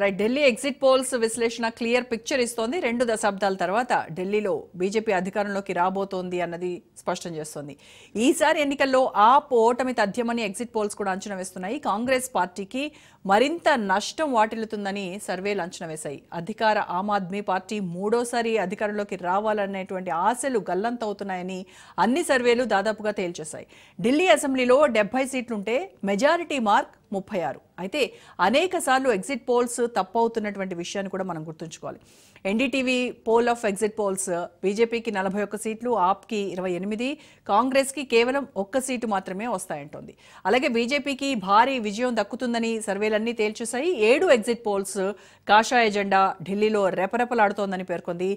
Right Delhi exit polls విశ్లేషణ clear picture ఇస్తోంది. 2 దశాబ్దాల తర్వాత ఢిల్లీలో బీజేపీ అధికారంలోకి రాబోతోంది అన్నది స్పష్టం చేస్తోంది. ఈసారి ఎన్నికల్లో ఆప్ ఓటమి తథ్యమని ఎగ్జిట్ పోల్స్ కూడా అంచనా వేస్తున్నాయి. కాంగ్రెస్ పార్టీకి మరింత నష్టం వాటిల్లుతుందని సర్వేలు అంచనా వేశాయి. అధికార ఆమ్ ఆద్మీ పార్టీ మూడోసారి అధికారంలోకి రావాలనేటువంటి ఆశలు గల్లంతవుతున్నాయని అన్ని సర్వేలు దాదాపుగా తేల్చేశాయి. ఢిల్లీ అసెంబ్లీలో 70 సీట్లుంటే మెజారిటీ మార్క్ 36. అయితే అనేక సార్లు ఎగ్జిట్ పోల్స్ తప్పవుతున్నటువంటి విషయాన్ని కూడా మనం గుర్తుంచుకోవాలి. NDTV poll of exit polls బీజేపీకి 41 సీట్లు, ఆప్కి 28, కాంగ్రెస్కి కేవలం 1 సీటు మాత్రమే వస్తాయంటోంది. అలాగే బీజేపీకి భారీ విజయం దక్కుతుందని సర్వేలన్నీ తేల్చేశాయి. 7 ఎగ్జిట్ పోల్స్ కాషాయ జెండా ఢిల్లీలో రెపరెపలాడుతోందని పేర్కొంది.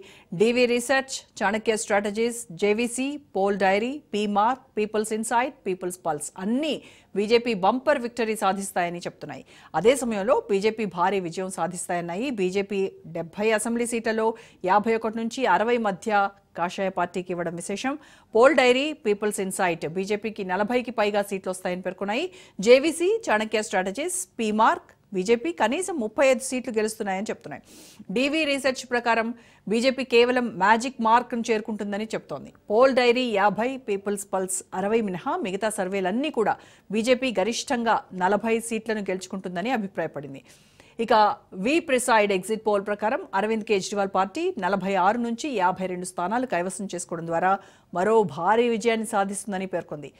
DV research, Chanakya strategies, JVC, poll diary, PMarq, people's insight, people's pulse అన్నీ బీజేపీ బంపర్ విక్టరీ సాధిస్తాయని చెప్తున్నాయి. అదే సమయంలో బీజేపీ భారీ విజయం సాధిస్తాయన్నాయి. బీజేపీ 70 అసెంబ్లీ సీట్లలో 51 నుంచి 60 మధ్య కాషాయ పార్టీకి ఇవ్వడం విశేషం. పోల్ డైరీ, పీపుల్స్ ఇన్సైట్ బీజేపీకి 40కి పైగా సీట్లు వస్తాయని పేర్కొన్నాయి. JVC, Chanakya strategies, P Marq BJP కనీసం 35 సీట్లు గెలుస్తున్నాయని చెప్తున్నాయి. డీవీ రీసెర్చ్ ప్రకారం బీజేపీ కేవలం మ్యాజిక్ మార్క్ను చేరుకుంటుందని చెప్తోంది. పోల్ డైరీ 50, పీపుల్స్ పల్స్ 60 మినహా మిగతా సర్వేలన్నీ కూడా బీజేపీ గరిష్టంగా 40 సీట్లను గెలుచుకుంటుందని అభిప్రాయపడింది. ఇక వి ప్రిసైడ్ ఎగ్జిట్ పోల్ ప్రకారం అరవింద్ కేజ్రీవాల్ పార్టీ 46 నుంచి 52 స్థానాలు కైవసం చేసుకోవడం ద్వారా మరో భారీ విజయాన్ని సాధిస్తుందని పేర్కొంది.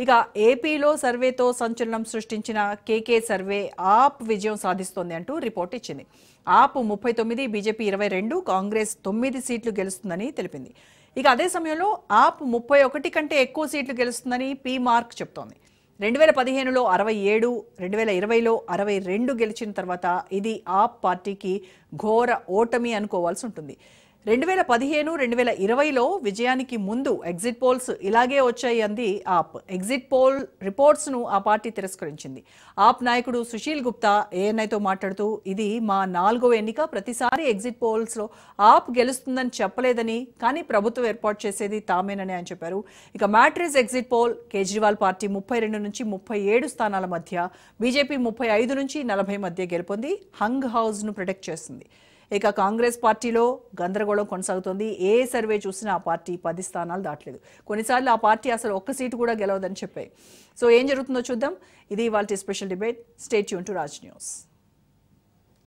ఇక ఏపీలో సర్వేతో సంచలనం సృష్టించిన కేకే సర్వే ఆప్ విజయం సాధిస్తోంది అంటూ రిపోర్ట్ ఇచ్చింది. ఆప్ 39, బీజేపీ 22, కాంగ్రెస్ 9 సీట్లు గెలుస్తుందని తెలిపింది. ఇక అదే సమయంలో ఆప్ 31 కంటే ఎక్కువ సీట్లు గెలుస్తుందని పీ మార్క్ చెప్తోంది. 2015లో 67, 2020లో 62 గెలిచిన తర్వాత ఇది ఆప్ పార్టీకి ఘోర ఓటమి అనుకోవాల్సి ఉంటుంది. 2015, 2020లో విజయానికి ముందు ఎగ్జిట్ పోల్స్ ఇలాగే వచ్చాయి అంది ఆప్. ఎగ్జిట్ పోల్ రిపోర్ట్స్ను ఆ పార్టీ తిరస్కరించింది. ఆప్ నాయకుడు సుశీల్ గుప్తా ఏఎన్ఐతో మాట్లాడుతూ ఇది మా 4వ ఎన్నిక, ప్రతిసారి ఎగ్జిట్ పోల్స్లో ఆప్ గెలుస్తుందని చెప్పలేదని, కానీ ప్రభుత్వం ఏర్పాటు చేసేది తామేనని ఆయన చెప్పారు. ఇక mattress exit poll Kejriwal party 32 నుంచి 37 స్థానాల మధ్య, బీజేపీ 35 నుంచి 40 మధ్య గెలుపొంది హంగ్ హౌస్ను ప్రొటెక్ట్ చేస్తుంది. ఇక కాంగ్రెస్ పార్టీలో గందరగోళం కొనసాగుతోంది. ఏ సర్వే చూసినా ఆ పార్టీ 10 స్థానాలు దాటలేదు. కొన్నిసార్లు ఆ పార్టీ అసలు 1 సీటు కూడా గెలవదని చెప్పాయి. సో ఏం జరుగుతుందో చూద్దాం. ఇది ఇవాల్టి special debate. Stay tune to Raj news.